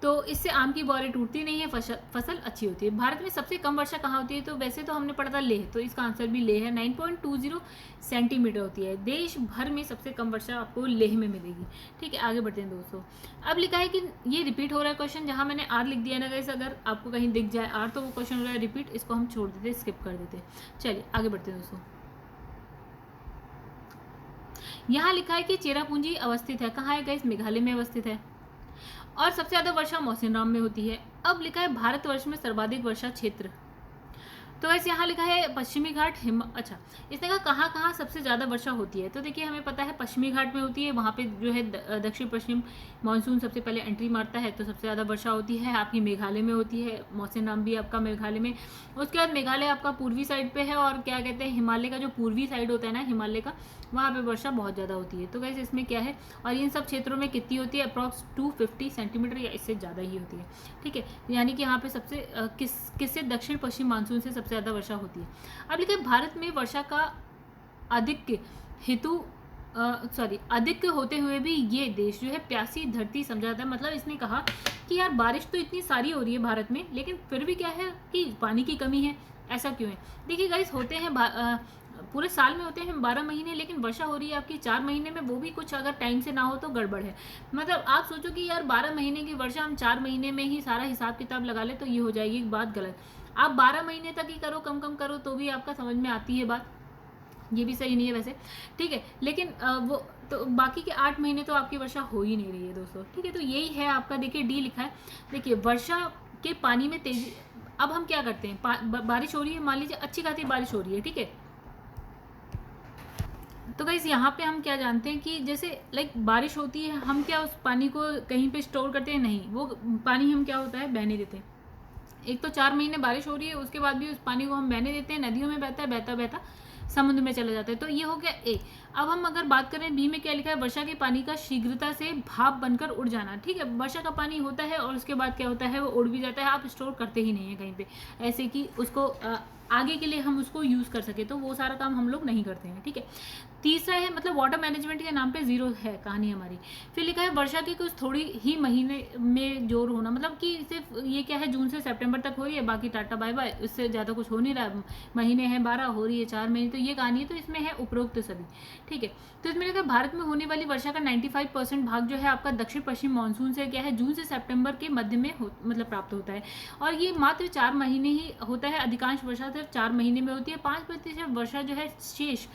तो इससे आम की बौरें टूटती नहीं है, फसल अच्छी होती है। भारत में सबसे कम वर्षा कहाँ होती है, तो वैसे तो हमने पढ़ा था लेह, तो इसका आंसर भी लेह है, 9.20 सेंटीमीटर होती है। देश भर में सबसे कम वर्षा आपको लेह में मिलेगी। ठीक है, आगे बढ़ते हैं दोस्तों। अब लिखा है कि ये रिपीट हो रहा है क्वेश्चन, जहाँ मैंने आर लिख दिया ना गाइस, अगर आपको कहीं दिख जाए आर तो वो क्वेश्चन हो रहा है रिपीट, इसको हम छोड़ देते, स्किप कर देते। चलिए आगे बढ़ते हैं दोस्तों। यहाँ लिखा है कि चेरापूंजी अवस्थित है, कहाँ है गाइस, मेघालय में अवस्थित है, और सबसे ज्यादा वर्षा मौसिनराम में होती है। अब लिखा है भारतवर्ष में सर्वाधिक वर्षा क्षेत्र, तो वैसे यहाँ लिखा है पश्चिमी घाट अच्छा, इसने कहा कहाँ कहाँ सबसे ज़्यादा वर्षा होती है। तो देखिए हमें पता है पश्चिमी घाट में होती है, वहाँ पे जो है दक्षिण पश्चिम मानसून सबसे पहले एंट्री मारता है, तो सबसे ज़्यादा वर्षा होती है आपकी मेघालय में होती है, मौसिनराम भी आपका मेघालय में। उसके बाद मेघालय आपका पूर्वी साइड पे है, और क्या कहते हैं हिमालय का जो पूर्वी साइड होता है ना हिमालय का, वहाँ पे वर्षा बहुत ज़्यादा होती है। तो वैसे इसमें क्या है, और इन सब क्षेत्रों में कितनी होती है, अप्रॉक्स 250 सेंटीमीटर या इससे ज़्यादा ही होती है। ठीक है, यानी कि यहाँ पे सबसे किससे दक्षिण पश्चिम मानसून से सबसे ज़्यादा वर्षा होती है। अब लिखा है भारत में वर्षा का अधिक अधिक होते हुए भी ये देश जो है प्यासी धरती समझा जाता है। मतलब इसने कहा कि यार बारिश तो इतनी सारी हो रही है भारत में, लेकिन फिर भी क्या है कि पानी की कमी है। ऐसा क्यों है, देखिए गाइस होते हैं पूरे साल में होते हैं 12 महीने, लेकिन वर्षा हो रही है आपकी 4 महीने में, वो भी कुछ अगर टाइम से ना हो तो गड़बड़ है। मतलब आप सोचो कि यार 12 महीने की वर्षा हम 4 महीने में ही सारा हिसाब किताब लगा ले, तो ये हो जाएगी बात गलत। आप 12 महीने तक ही करो, कम कम करो तो भी आपका समझ में आती है बात, ये भी सही नहीं है वैसे। ठीक है, लेकिन वो तो बाकी के 8 महीने तो आपकी वर्षा हो ही नहीं रही है दोस्तों। ठीक है, तो यही है आपका, देखिए डी लिखा है। देखिए वर्षा के पानी में तेजी, अब हम क्या करते हैं, बारिश हो रही है, मान लीजिए अच्छी खासी बारिश हो रही है, ठीक है, तो गाइस यहाँ पे हम क्या जानते हैं कि जैसे लाइक बारिश होती है, हम क्या उस पानी को कहीं पे स्टोर करते हैं, नहीं, वो पानी हम क्या होता है बहने देते हैं। एक तो 4 महीने बारिश हो रही है, उसके बाद भी उस पानी को हम बहने देते हैं, नदियों में बहता है, बहता बहता समुद्र में चला जाता है। तो ये हो गया ए। अब हम अगर बात करें बी में क्या लिखा है, वर्षा के पानी का शीघ्रता से भाप बनकर उड़ जाना। ठीक है, वर्षा का पानी होता है और उसके बाद क्या होता है, वो उड़ भी जाता है, आप स्टोर करते ही नहीं है कहीं पे ऐसे कि उसको आगे के लिए हम उसको यूज़ कर सके, तो वो सारा काम हम लोग नहीं करते हैं। ठीक है, तीसरा है मतलब वाटर मैनेजमेंट के नाम पे 0 है कहानी हमारी। फिर लिखा है वर्षा की कुछ थोड़ी ही महीने में जोर होना, मतलब कि सिर्फ ये क्या है जून से सितंबर तक हो रही है, बाकी टाटा बाय बाय, उससे ज़्यादा कुछ हो नहीं रहा। महीने हैं 12, हो रही है 4 महीने, तो ये कहानी है। तो इसमें है उपरोक्त सभी, ठीक है। तो इसमें लिखा है भारत में होने वाली वर्षा का 95% भाग जो है आपका दक्षिण पश्चिम मानसून से क्या है जून से सितंबर के मध्य में मतलब प्राप्त होता है, और ये मात्र 4 महीने ही होता है। अधिकांश वर्षा सिर्फ 4 महीने में होती है। 5% वर्षा जो है शेष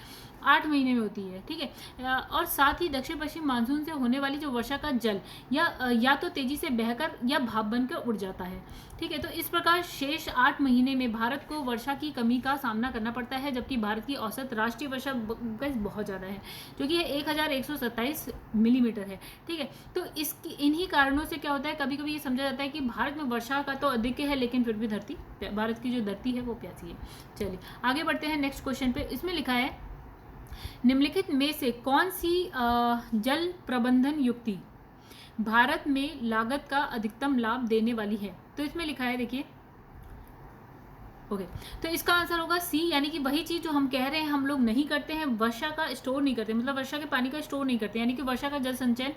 8 महीने में होती है, ठीक है। और साथ ही दक्षिण पश्चिम मानसून से होने वाली जो वर्षा का जल या तो तेजी से बहकर या भाप बनकर उड़ जाता है, ठीक है। तो इस प्रकार शेष 8 महीने में भारत को वर्षा की कमी का सामना करना पड़ता है, जबकि भारत की औसत राष्ट्रीय वर्षा बहुत ज़्यादा है, जो कि 1127 मिलीमीटर है, ठीक है। तो इसकी इन्हीं कारणों से क्या होता है, कभी कभी ये समझा जाता है कि भारत में वर्षा का तो अधिक है, लेकिन फिर भी भारत की जो धरती है वो प्यासी है। चलिए आगे बढ़ते हैं नेक्स्ट क्वेश्चन पे। इसमें लिखा है निम्नलिखित में से कौन सी जल प्रबंधन युक्ति भारत में लागत का अधिकतम लाभ देने वाली है। तो इसमें लिखा है देखिए, ओके तो इसका आंसर होगा सी, यानी कि वही चीज़ जो हम कह रहे हैं हम लोग नहीं करते हैं, वर्षा का स्टोर नहीं करते, मतलब वर्षा के पानी का स्टोर नहीं करते, यानी कि वर्षा का जल संचयन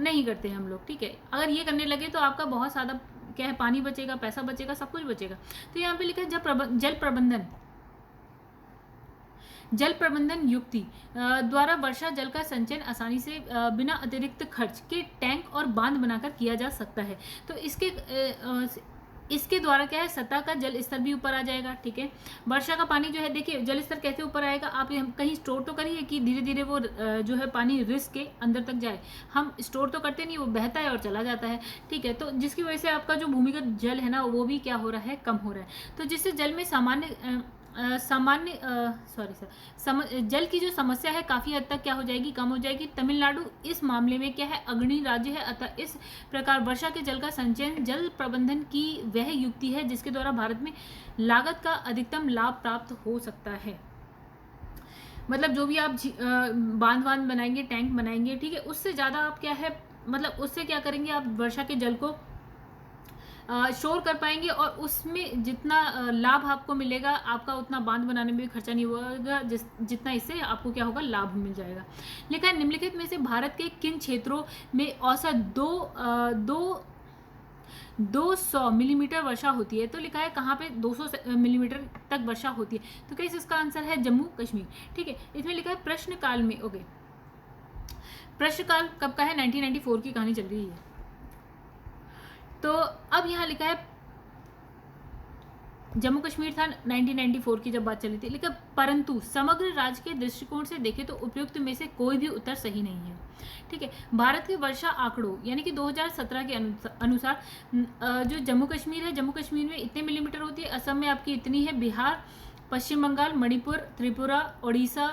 नहीं करते हैं हम लोग, ठीक है। अगर ये करने लगे तो आपका बहुत ज़्यादा क्या है पानी बचेगा, पैसा बचेगा, सब कुछ बचेगा। तो यहाँ पे लिखा है जल प्रबंधन युक्ति द्वारा वर्षा जल का संचयन आसानी से बिना अतिरिक्त खर्च के टैंक और बांध बनाकर किया जा सकता है। तो इसके द्वारा क्या है सतह का जल स्तर भी ऊपर आ जाएगा, ठीक है। वर्षा का पानी जो है देखिए जल स्तर कैसे ऊपर आएगा, आप कहीं स्टोर तो करिए कि धीरे धीरे वो जो है पानी रिस के अंदर तक जाए, हम स्टोर तो करते नहीं, वो बहता है और चला जाता है, ठीक है। तो जिसकी वजह से आपका जो भूमिगत जल है ना वो भी क्या हो रहा है, कम हो रहा है। तो जिससे जल में जल की जो समस्या है काफ़ी हद तक क्या हो जाएगी, कम हो जाएगी। तमिलनाडु इस मामले में क्या है अग्रणी राज्य है, अतः इस प्रकार वर्षा के जल का संचयन जल प्रबंधन की वह युक्ति है जिसके द्वारा भारत में लागत का अधिकतम लाभ प्राप्त हो सकता है। मतलब जो भी आप बांध बनाएंगे, टैंक बनाएंगे, ठीक है, उससे ज़्यादा आप क्या है मतलब उससे क्या करेंगे, आप वर्षा के जल को स्टोर कर पाएंगे, और उसमें जितना लाभ आपको मिलेगा, आपका उतना बांध बनाने में भी खर्चा नहीं होगा, जितना इससे आपको क्या होगा, लाभ मिल जाएगा। लिखा है निम्नलिखित में से भारत के किन क्षेत्रों में औसत 200 मिलीमीटर वर्षा होती है। तो लिखा है कहाँ पे 200 मिलीमीटर तक वर्षा होती है। तो कैसे इसका आंसर है जम्मू कश्मीर, ठीक है। इसमें लिखा है प्रश्नकाल में, ओके प्रश्नकाल कब का है, 1994 की कहानी चल रही है। तो अब यहाँ लिखा है जम्मू कश्मीर था 1994 की जब बात चली थी, लेकिन परंतु समग्र राज्य के दृष्टिकोण से देखें तो उपयुक्त में से कोई भी उत्तर सही नहीं है, ठीक है। भारत के वर्षा आंकड़ों यानी कि 2017 के अनुसार जो जम्मू कश्मीर है, जम्मू कश्मीर में इतने मिलीमीटर होती है, असम में आपकी इतनी है, बिहार, पश्चिम बंगाल, मणिपुर, त्रिपुरा, उड़ीसा,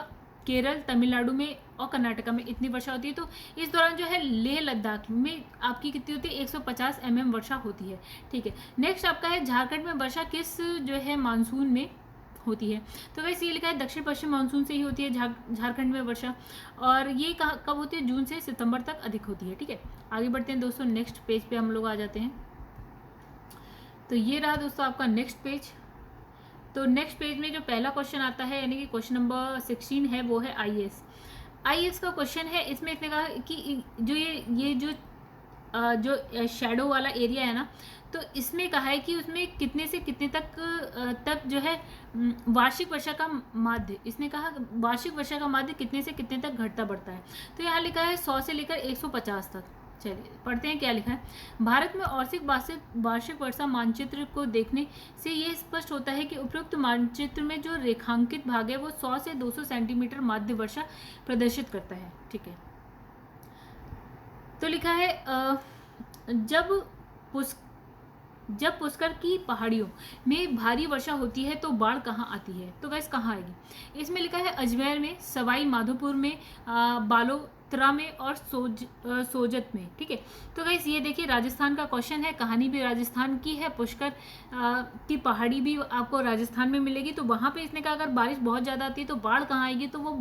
केरल, तमिलनाडु में और कर्नाटका में इतनी वर्षा होती है। तो इस दौरान जो है लेह लद्दाख में आपकी कितनी होती है, 150 mm वर्षा होती है, ठीक है। नेक्स्ट आपका है झारखंड में वर्षा किस जो है मानसून में होती है। तो वैसे ये लिखा है दक्षिण पश्चिम मानसून से ही होती है झारखंड में वर्षा, और ये कब होती है, जून से सितंबर तक अधिक होती है, ठीक है। आगे बढ़ते हैं दोस्तों, नेक्स्ट पेज पे हम लोग आ जाते हैं। तो ये रहा दोस्तों आपका नेक्स्ट पेज। तो नेक्स्ट पेज में जो पहला क्वेश्चन आता है यानी कि क्वेश्चन नंबर 16 है, वो है आईएएस का क्वेश्चन है। इसमें इसने कहा कि जो शैडो वाला एरिया है ना, तो इसमें कहा है कि उसमें कितने से कितने तक जो है वार्षिक वर्षा का माध्य, इसने कहा वार्षिक वर्षा का माध्य कितने से कितने तक घटता बढ़ता है। तो यहाँ लिखा है 100 से लेकर 150 तक। चलिए पढ़ते हैं क्या लिखा है। भारत में औसत वार्षिक वर्षा मानचित्र को देखने से ये स्पष्ट होता है कि उपरोक्त मानचित्र में जो रेखांकित भाग है वो 100 से 200 सेंटीमीटर माध्य वर्षा प्रदर्शित करता है, ठीक है। तो लिखा है जब पुष्कर की पहाड़ियों में भारी वर्षा होती है तो बाढ़ कहाँ आती है। तो गैस कहाँ आएगी, इसमें लिखा है अजमेर में, सवाई माधोपुर में, बालोतरा में और सोजत में, ठीक है। तो गैस ये देखिए राजस्थान का क्वेश्चन है, कहानी भी राजस्थान की है, पुष्कर की पहाड़ी भी आपको राजस्थान में मिलेगी। तो वहाँ पे इसने कहा अगर बारिश बहुत ज़्यादा आती है तो बाढ़ कहाँ आएगी, तो वो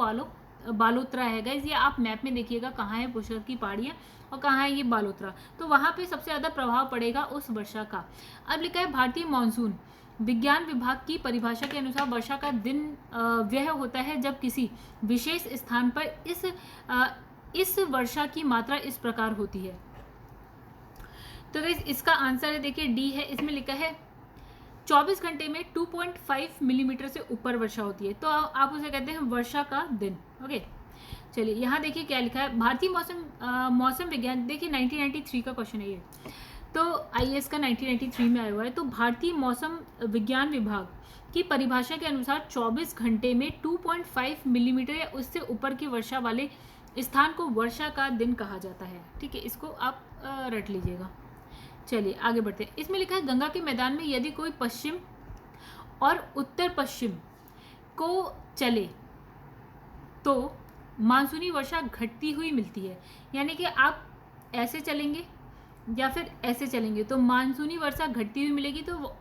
बालोतरा है गाइज, ये आप मैप में देखिएगा कहाँ है पुष्कर की पहाड़ियाँ और कहाँ है ये बालोतरा, तो वहाँ पे सबसे ज़्यादा प्रभाव पड़ेगा उस वर्षा का। अब लिखा है भारतीय मानसून विज्ञान विभाग की परिभाषा के अनुसार वर्षा का दिन वह होता है जब किसी विशेष स्थान पर इस वर्षा की मात्रा इस प्रकार होती है। तो गाइस इसका आंसर है, देखिए डी है, इसमें लिखा है 24 घंटे में 2.5 मिलीमीटर से ऊपर वर्षा होती है, तो आप उसे कहते हैं वर्षा का दिन। ओके, चलिए यहाँ देखिए क्या लिखा है, भारतीय मौसम विज्ञान, देखिए 1993 का क्वेश्चन है ये, तो आईएएस का 1993 में आया हुआ है। तो भारतीय मौसम विज्ञान विभाग की परिभाषा के अनुसार 24 घंटे में 2.5 मिलीमीटर या उससे ऊपर की वर्षा वाले स्थान को वर्षा का दिन कहा जाता है। ठीक है, इसको आप रट लीजिएगा। चलिए आगे बढ़ते हैं। इसमें लिखा है गंगा के मैदान में यदि कोई पश्चिम और उत्तर पश्चिम को चले तो मानसूनी वर्षा घटती हुई मिलती है, यानी कि आप ऐसे चलेंगे या फिर ऐसे चलेंगे तो मानसूनी वर्षा घटती हुई मिलेगी। तो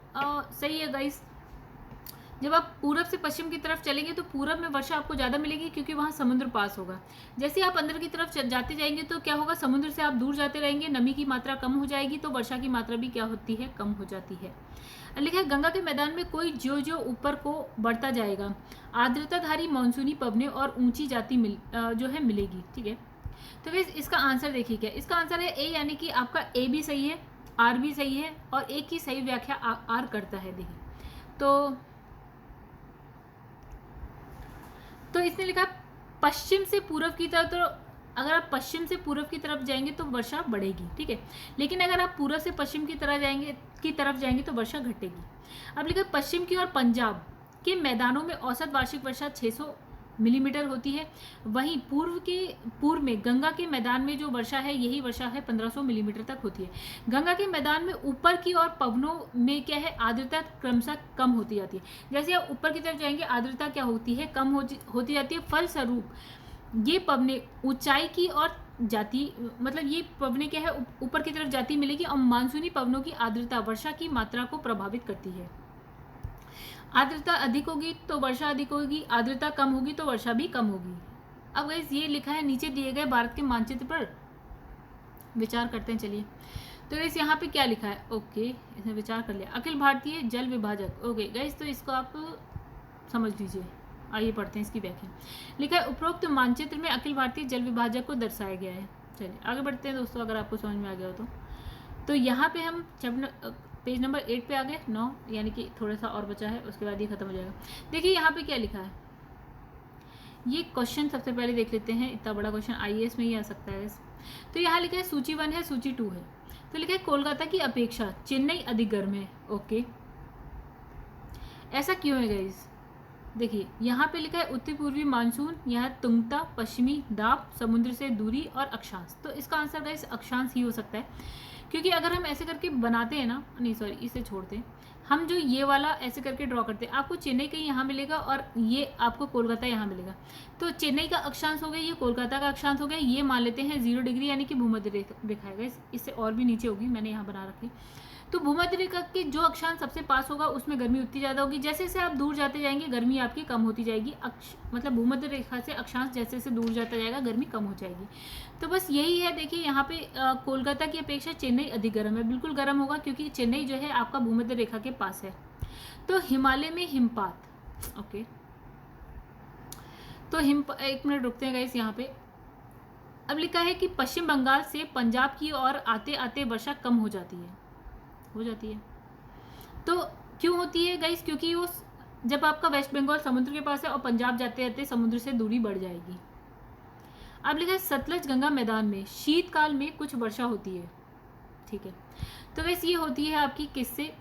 सही है गाइस, जब आप पूरब से पश्चिम की तरफ चलेंगे तो पूरब में वर्षा आपको ज़्यादा मिलेगी क्योंकि वहाँ समुद्र पास होगा। जैसे आप अंदर की तरफ जाते जाएंगे तो क्या होगा, समुद्र से आप दूर जाते रहेंगे, नमी की मात्रा कम हो जाएगी, तो वर्षा की मात्रा भी क्या होती है, कम हो जाती है। लिखा है गंगा के मैदान में कोई जो ऊपर को बढ़ता जाएगा आर्द्रताधारी मानसूनी पवनें और ऊंची जाति जो है मिलेगी। ठीक है, तो वैसे इसका आंसर देखिए क्या, इसका आंसर है ए, यानी कि आपका ए भी सही है, आर भी सही है और ए की सही व्याख्या आर करता है। देखिए तो इसने लिखा पश्चिम से पूर्व की तरफ, तो अगर आप पश्चिम से पूर्व की तरफ जाएंगे तो वर्षा बढ़ेगी। ठीक है, लेकिन अगर आप पूर्व से पश्चिम की तरफ जाएंगे तो वर्षा घटेगी। अब लिखा पश्चिम की और पंजाब के मैदानों में औसत वार्षिक वर्षा 600 मिलीमीटर होती है, वहीं पूर्व में गंगा के मैदान में जो वर्षा है यही वर्षा है 1500 मिलीमीटर तक होती है। गंगा के मैदान में ऊपर की और पवनों में क्या है, आर्द्रता क्रमशः कम होती जाती है। जैसे आप ऊपर की तरफ जाएंगे आर्द्रता क्या होती है, कम होती जाती है। फलस्वरूप ये पवनें ऊंचाई की और जाती, मतलब ये पवनें क्या है ऊपर की तरफ जाती मिलेगी और मानसूनी पवनों की आर्द्रता वर्षा की मात्रा को प्रभावित करती है। आर्द्रता अधिक होगी तो वर्षा अधिक होगी, आर्द्रता कम होगी तो वर्षा भी कम होगी। अब गाइस ये लिखा है नीचे दिए गए भारत के मानचित्र पर विचार करते हैं। चलिए तो गाइस यहाँ पे क्या लिखा है, ओके इसमें विचार कर लिया, अखिल भारतीय जल विभाजक। ओके गाइस तो इसको आप समझ लीजिए, आइए पढ़ते हैं इसकी व्याख्या। लिखा है उपरोक्त मानचित्र में अखिल भारतीय जल विभाजक को दर्शाया गया है। चलिए आगे बढ़ते हैं दोस्तों, अगर आपको समझ में आ गया हो तो यहाँ पे हम पेज नंबर 8 पे आ गए, 9 यानी कि थोड़ा सा और बचा है, उसके बाद ये खत्म हो जाएगा। देखिए यहाँ पे क्या लिखा है, ये क्वेश्चन सबसे पहले देख लेते हैं, इतना बड़ा क्वेश्चन आईएएस में ही आ सकता है। तो यहाँ लिखा है सूची 1 है, सूची 2 है। तो लिखा है कोलकाता की अपेक्षा चेन्नई अधिक गर्म है। ओके, ऐसा क्यों है गाइस? देखिए यहाँ पे लिखा है उत्तर पूर्वी मानसून, यहाँ तुंगता, पश्चिमी दाब, समुद्र से दूरी और अक्षांश। तो इसका आंसर गाइस अक्षांश ही हो सकता है, क्योंकि अगर हम ऐसे करके बनाते हैं ना, नहीं सॉरी इसे छोड़ते हैं, हम जो ये वाला ऐसे करके ड्रॉ करते हैं, आपको चेन्नई कहीं यहाँ मिलेगा और ये आपको कोलकाता यहाँ मिलेगा। तो चेन्नई का अक्षांश हो गया, ये कोलकाता का अक्षांश हो गया, ये मान लेते हैं 0 डिग्री यानी कि भूमध्य रेखा है। इससे और भी नीचे होगी, मैंने यहाँ बना रखी। तो भूमध्य रेखा के जो अक्षांश सबसे पास होगा उसमें गर्मी उतनी ज़्यादा होगी, जैसे जैसे आप दूर जाते जाएंगे गर्मी आपकी कम होती जाएगी। मतलब भूमध्य रेखा से अक्षांश जैसे जैसे दूर जाता जाएगा गर्मी कम हो जाएगी। तो बस यही है। देखिए यहाँ पे कोलकाता की अपेक्षा चेन्नई अधिक गर्म है, बिल्कुल गर्म होगा क्योंकि चेन्नई जो है आपका भूमध्य रेखा के पास है। तो हिमालय में हिमपात, ओके तो एक मिनट रुकते हैं गाइस यहाँ पे। अब लिखा है कि पश्चिम बंगाल से पंजाब की ओर आते आते वर्षा कम हो जाती है। तो क्यों होती है गाइस? क्योंकि वो जब आपका वेस्ट बंगाल समुद्र के पास है और पंजाब जाते जाते समुद्र से दूरी बढ़ जाएगी। अब लिखा है सतलज गंगा मैदान में शीतकाल में कुछ वर्षा होती है। ठीक है, तो गाइस ये होती है आपकी किससे?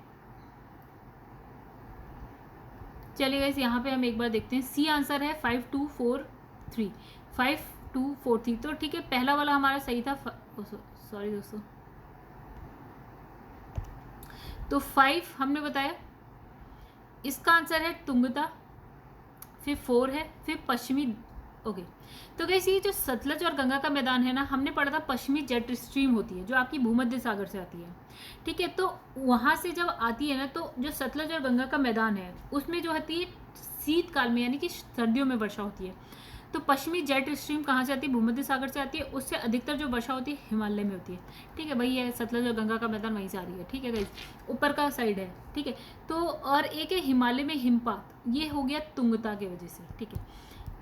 चलिए गाइस यहाँ पे हम एक बार देखते हैं। सी आंसर है 5243, 5243। तो ठीक है, पहला वाला हमारा सही था। सॉरी दोस्तों, तो 5 हमने बताया, इसका आंसर है तुंगता, फिर 4 है, फिर पश्चिमी। ओके, तो गाइस ये जो सतलज और गंगा का मैदान है ना, हमने पढ़ा था पश्चिमी जेट स्ट्रीम होती है जो आपकी भूमध्य सागर से आती है। ठीक है, तो वहाँ से जब आती है ना, तो जो सतलज और गंगा का मैदान है उसमें जो होती है शीतकाल में यानी कि सर्दियों में वर्षा होती है। तो पश्चिमी जेट स्ट्रीम कहाँ से आती है? भूमध्य सागर से आती है। उससे अधिकतर जो वर्षा होती है हिमालय में होती है, ठीक है भाई। ये सतलज और गंगा का मैदान वहीं से आ रही है, ठीक है गाइस, ऊपर का साइड है, ठीक है। तो और एक है हिमालय में हिमपात, ये हो गया तुंगता की वजह से, ठीक है।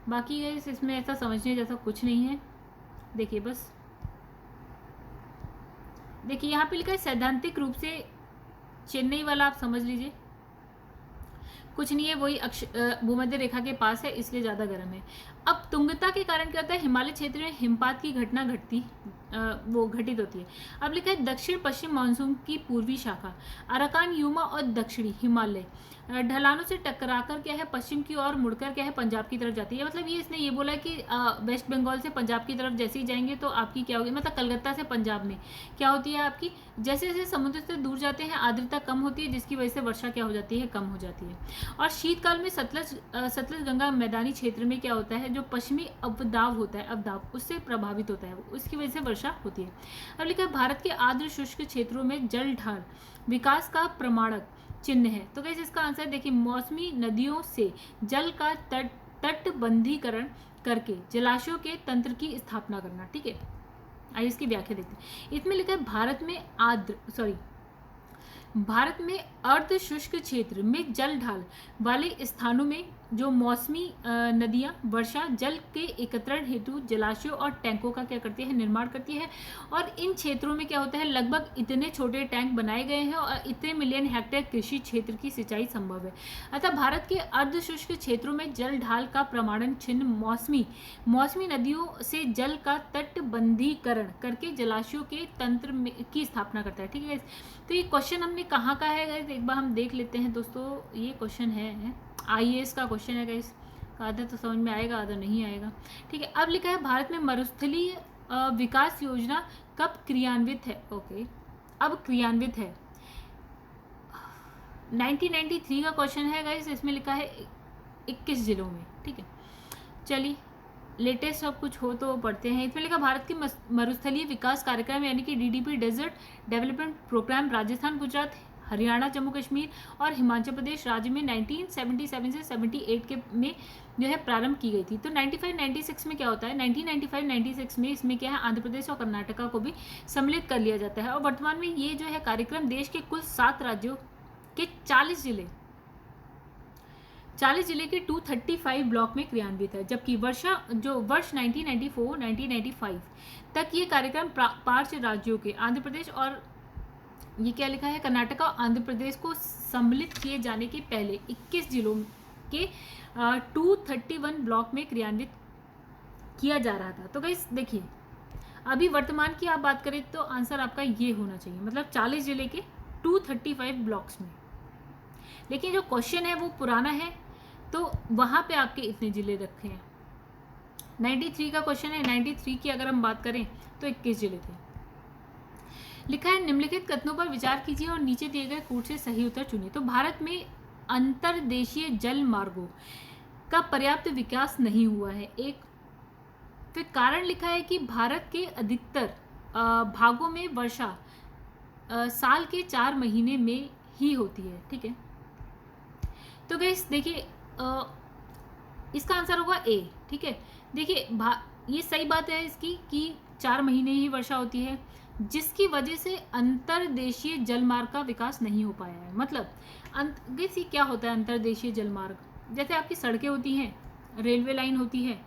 बाकी गाइस इसमें ऐसा समझने जैसा कुछ नहीं है। देखिए बस देखिए यहाँ पे लिखा है सैद्धांतिक रूप से चेन्नई वाला आप समझ लीजिए, कुछ नहीं है, वही भूमध्य रेखा के पास है, इसलिए ज़्यादा गर्म है। अब तुंगता के कारण क्या होता है? हिमालय क्षेत्र में हिमपात की घटना घटित होती है। अब लिखा है दक्षिण पश्चिम मानसून की पूर्वी शाखा अराकान यूमा और दक्षिणी हिमालय ढलानों से टकराकर क्या है पश्चिम की ओर मुड़कर क्या है पंजाब की तरफ जाती है। मतलब ये इसने ये बोला है कि वेस्ट बंगाल से पंजाब की तरफ जैसे ही जाएंगे तो आपकी क्या होगी, मतलब कलकत्ता से पंजाब में क्या होती है आपकी, जैसे जैसे समुद्र से दूर जाते हैं आर्द्रता कम होती है, जिसकी वजह से वर्षा क्या हो जाती है, कम हो जाती है। और शीतकाल में सतलज गंगा मैदानी क्षेत्र में क्या होता है, जो पश्चिमी अवदाब होता है, अवदाब उससे प्रभावित होता है, उसकी वजह से वर्षा होती है। अब लिखा है भारत के आर्द्र शुष्क क्षेत्रों में जल ढाल विकास का प्रमाणक चिन्ह है। तो कैसे इसका आंसर देखिए, मौसमी नदियों से जल का तटबंधीकरण करके जलाशयों के तंत्र की स्थापना करना, ठीक है। आइए इसकी व्याख्या देखते हैं। इसमें लिखा है भारत में अर्ध शुष्क क्षेत्र में जल ढाल वाले स्थानों में जो मौसमी नदियां वर्षा जल के एकत्रण हेतु जलाशयों और टैंकों का क्या करती है, निर्माण करती है। और इन क्षेत्रों में क्या होता है, लगभग इतने छोटे टैंक बनाए गए हैं और इतने मिलियन हेक्टेयर कृषि क्षेत्र की सिंचाई संभव है। अतः भारत के अर्ध शुष्क क्षेत्रों में जल ढाल का प्रमाणन चिन्ह मौसमी नदियों से जल का तटबंधीकरण करके जलाशयों के तंत्र की स्थापना करता है, ठीक है। तो ये क्वेश्चन हमने कहाँ का है गाइस, एक बार हम देख लेते हैं दोस्तों। ये क्वेश्चन है IAS का क्वेश्चन है गाइस, आधा तो समझ में आएगा आधा नहीं आएगा, ठीक है। अब लिखा है भारत में मरुस्थलीय विकास योजना कब क्रियान्वित है? ओके, अब क्रियान्वित है 1993 का क्वेश्चन है गाइस। इसमें लिखा है 21 जिलों में, ठीक है। चलिए लेटेस्ट सब कुछ हो तो पढ़ते हैं। इसमें लिखा भारत की मरुस्थलीय विकास कार्यक्रम यानी कि DDP desert development programme Rajasthan, Gujarat, Haryana, Jammu Kashmir और हिमाचल प्रदेश राज्य में 1977 से 78 के में जो है प्रारंभ की गई थी। तो 95-96 में क्या होता है, 1995-96 में इसमें क्या है आंध्र प्रदेश और कर्नाटका को भी सम्मिलित कर लिया जाता है। और वर्तमान में ये जो है कार्यक्रम देश के कुल 7 राज्यों के 40 जिले के 235 ब्लॉक में क्रियान्वित है। जबकि वर्ष 1994-1995 तक ये कार्यक्रम 5 राज्यों के आंध्र प्रदेश और ये क्या लिखा है, कर्नाटका और आंध्र प्रदेश को सम्मिलित किए जाने के पहले 21 जिलों के 231 ब्लॉक में क्रियान्वित किया जा रहा था। तो गाइस देखिए, अभी वर्तमान की आप बात करें तो आंसर आपका ये होना चाहिए, मतलब 40 जिले के 235 ब्लॉक्स में। लेकिन जो क्वेश्चन है वो पुराना है, तो वहाँ पे आपके इतने जिले रखे हैं। 93 का क्वेश्चन है, 93 की अगर हम बात करें तो 21 जिले थे। लिखा है निम्नलिखित कथनों पर विचार कीजिए और नीचे दिए गए कूट से सही उत्तर चुनिए। तो भारत में अंतर्देशीय जल मार्गों का पर्याप्त विकास नहीं हुआ है, एक। फिर कारण लिखा है कि भारत के अधिकतर भागों में वर्षा साल के 4 महीने में ही होती है, ठीक है। तो गाइस देखिए इसका आंसर होगा A, ठीक है। देखिए ये सही बात है इसकी कि 4 महीने ही वर्षा होती है, जिसकी वजह से अंतर्देशीय जलमार्ग का विकास नहीं हो पाया है। मतलब ये क्या होता है अंतर्देशीय जलमार्ग, जैसे आपकी सड़कें होती हैं, रेलवे लाइन होती है,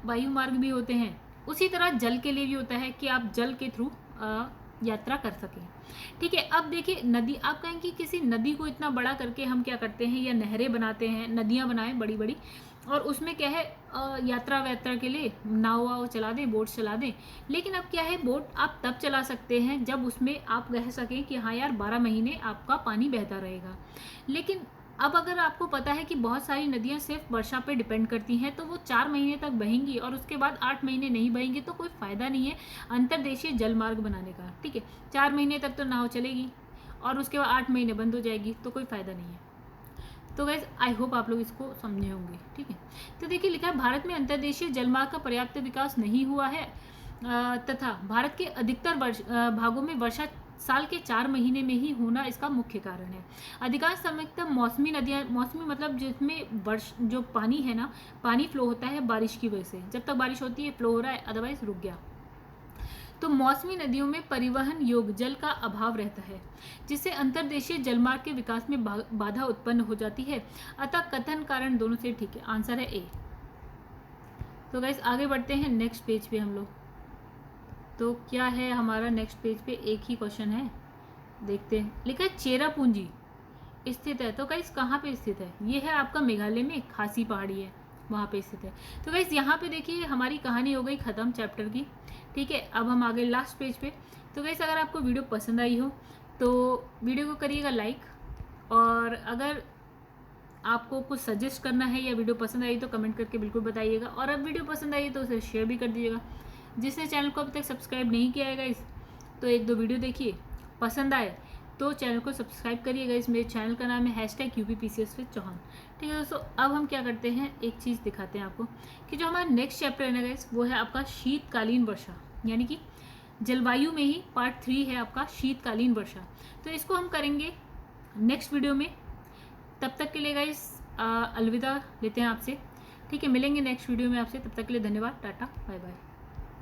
वायु मार्ग भी होते हैं, उसी तरह जल के लिए भी होता है कि आप जल के थ्रू यात्रा कर सकें, ठीक है। अब देखिए नदी, आप कहेंगे कि किसी नदी को इतना बड़ा करके हम क्या करते हैं, या नहरें बनाते हैं, नदियाँ बनाएं बड़ी बड़ी, और उसमें क्या है यात्रा के लिए नाव वाव चला दें, बोट चला दें। लेकिन अब क्या है, बोट आप तब चला सकते हैं जब उसमें आप कह सकें कि हाँ यार 12 महीने आपका पानी बहता रहेगा। लेकिन अब अगर आपको पता है कि बहुत सारी नदियाँ सिर्फ वर्षा पे डिपेंड करती हैं, तो वो 4 महीने तक बहेंगी और उसके बाद 8 महीने नहीं बहेंगी, तो कोई फ़ायदा नहीं है अंतर्देशीय जलमार्ग बनाने का, ठीक है। 4 महीने तक तो नाव चलेगी और उसके बाद 8 महीने बंद हो जाएगी, तो कोई फ़ायदा नहीं है। तो गाइस आई होप आप लोग इसको समझे होंगे, ठीक है। तो देखिए लिखा है भारत में अंतर्देशीय जलमार्ग का पर्याप्त विकास नहीं हुआ है तथा भारत के अधिकतर भागों में वर्षा साल के 4 महीने में ही होना इसका मुख्य कारण है। अधिकांश समय तक मौसमी नदियाँ, मौसमी मतलब जिसमें वर्ष जो पानी है ना, पानी फ्लो होता है बारिश की वजह से, जब तक बारिश होती है फ्लो हो रहा है, अदरवाइज रुक गया। तो मौसमी नदियों में परिवहन योग्य जल का अभाव रहता है, जिससे अंतर्देशीय जलमार्ग के विकास में बाधा उत्पन्न हो जाती है। अतः कथन कारण दोनों से ठीक है, आंसर है ए। तो गाइस आगे बढ़ते हैं नेक्स्ट पेज पे हम लोग। तो क्या है हमारा नेक्स्ट पेज पे, एक ही क्वेश्चन है, देखते हैं। लिखा है चेरापूंजी स्थित है। तो गाइस कहाँ पे स्थित है? ये है आपका मेघालय में, खासी पहाड़ी है, वहाँ पे स्थित है। तो गाइस यहाँ पे देखिए हमारी कहानी हो गई ख़त्म चैप्टर की, ठीक है। अब हम आगे लास्ट पेज पे। तो गाइस अगर आपको वीडियो पसंद आई हो तो वीडियो को करिएगा लाइक, और अगर आपको कुछ सजेस्ट करना है या वीडियो पसंद आई तो कमेंट करके बिल्कुल बताइएगा, और अब वीडियो पसंद आई तो उसे शेयर भी कर दीजिएगा। जिसने चैनल को अभी तक सब्सक्राइब नहीं किया है गाइस, तो 1-2 वीडियो देखिए, पसंद आए तो चैनल को सब्सक्राइब करिएगा। इस मेरे चैनल का नाम है #UPPCS विद चौहान, ठीक है दोस्तों। अब हम क्या करते हैं, एक चीज़ दिखाते हैं आपको कि जो हमारा नेक्स्ट चैप्टर है ना गाइस, वो है आपका शीतकालीन वर्षा, यानी कि जलवायु में ही पार्ट 3 है आपका शीतकालीन वर्षा। तो इसको हम करेंगे नेक्स्ट वीडियो में। तब तक के लिए गाइस अलविदा लेते हैं आपसे, ठीक है। मिलेंगे नेक्स्ट वीडियो में आपसे, तब तक के लिए धन्यवाद, टाटा बाय बाय।